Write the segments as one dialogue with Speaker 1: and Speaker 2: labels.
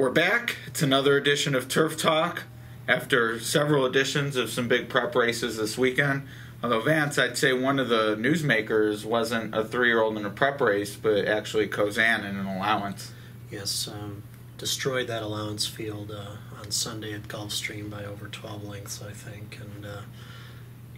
Speaker 1: We're back. It's another edition of Turf Talk after several editions of some big prep races this weekend. Although, Vance, I'd say one of the newsmakers wasn't a 3-year-old in a prep race, but actually Khozan in an allowance.
Speaker 2: Yes, destroyed that allowance field on Sunday at Gulfstream by over 12 lengths, I think. And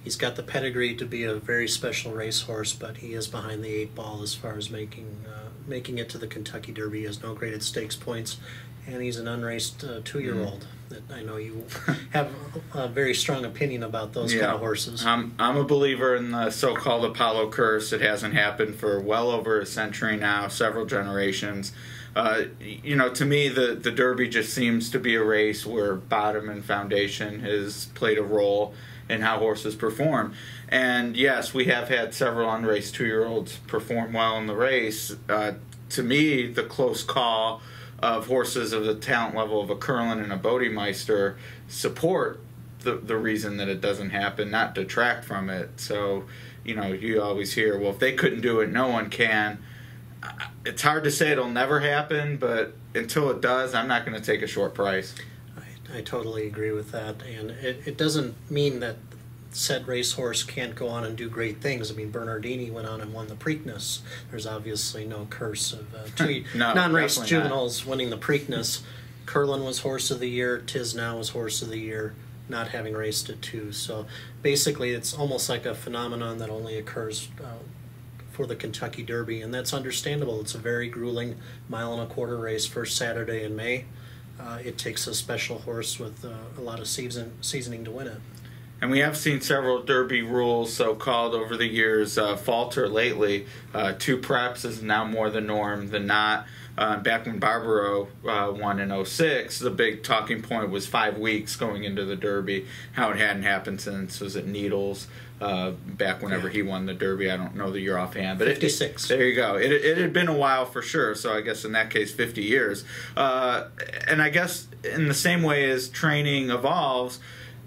Speaker 2: he's got the pedigree to be a very special racehorse, but he is behind the 8 ball as far as making it to the Kentucky Derby. He has no graded stakes points, and he's an unraced 2-year-old. That I know you have a very strong opinion about those kind of horses.
Speaker 1: I'm a believer in the so-called Apollo curse. It hasn't happened for well over a century now, several generations. To me, the Derby just seems to be a race where bottom and foundation has played a role in how horses perform. And yes, we have had several unraced 2-year-olds perform well in the race. To me, the close call of horses of the talent level of a Curlin and a Bodemeister support the reason that it doesn't happen, not detract from it. So, you always hear, well, if they couldn't do it, no one can. It's hard to say it'll never happen, but until it does, I'm not going to take a short price.
Speaker 2: I totally agree with that, and it doesn't mean that said racehorse can't go on and do great things. I mean, Bernardini went on and won the Preakness. There's obviously no curse of non-raced juveniles winning the Preakness. Curlin was Horse of the Year. Tisnow was Horse of the Year, not having raced it too. So basically, it's almost like a phenomenon that only occurs for the Kentucky Derby, and that's understandable. It's a very grueling 1.25 mile race, first Saturday in May. It takes a special horse with a lot of seasoning to win it.
Speaker 1: And we have seen several Derby rules, so-called, over the years falter lately. 2 preps is now more the norm than not. Back when Barbaro won in 06, the big talking point was 5 weeks going into the Derby. How it hadn't happened since, was it Needles? Back whenever he won the Derby, I don't know the year offhand, but
Speaker 2: 56.
Speaker 1: There you go. It had been a while for sure, so I guess in that case 50 years. And I guess in the same way as training evolves,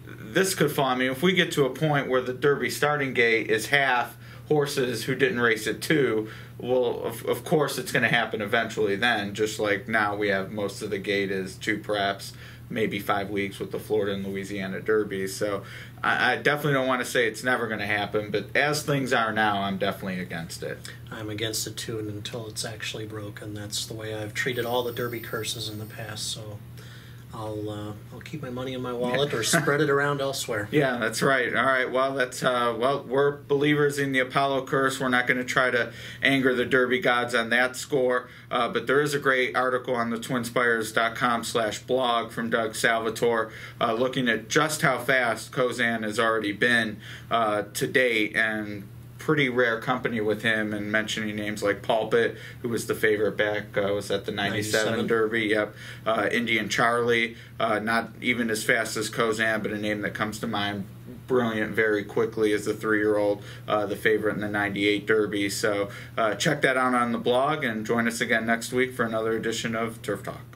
Speaker 1: this could fall. I mean, if we get to a point where the Derby starting gate is half horses who didn't race at 2, well, of course it's going to happen eventually then, just like now we have most of the gate is 2 preps, maybe 5 weeks with the Florida and Louisiana Derby. So I definitely don't want to say it's never going to happen, but as things are now, I'm definitely against it.
Speaker 2: I'm against it too, and until it's actually broken. That's the way I've treated all the Derby curses in the past, so I'll keep my money in my wallet or spread it around elsewhere.
Speaker 1: Yeah, that's right. All right, well, that's we're believers in the Apollo curse. We're not going to try to anger the Derby gods on that score, but there is a great article on the twinspires.com/blog from Doug Salvatore looking at just how fast Khozan has already been to date, and pretty rare company with him, and mentioning names like Pulpit, who was the favorite back, was at the 97 Derby, yep. Indian Charlie, not even as fast as Khozan, but a name that comes to mind, brilliant very quickly as the 3-year-old, the favorite in the 98 Derby. So check that out on the blog, and join us again next week for another edition of Turf Talk.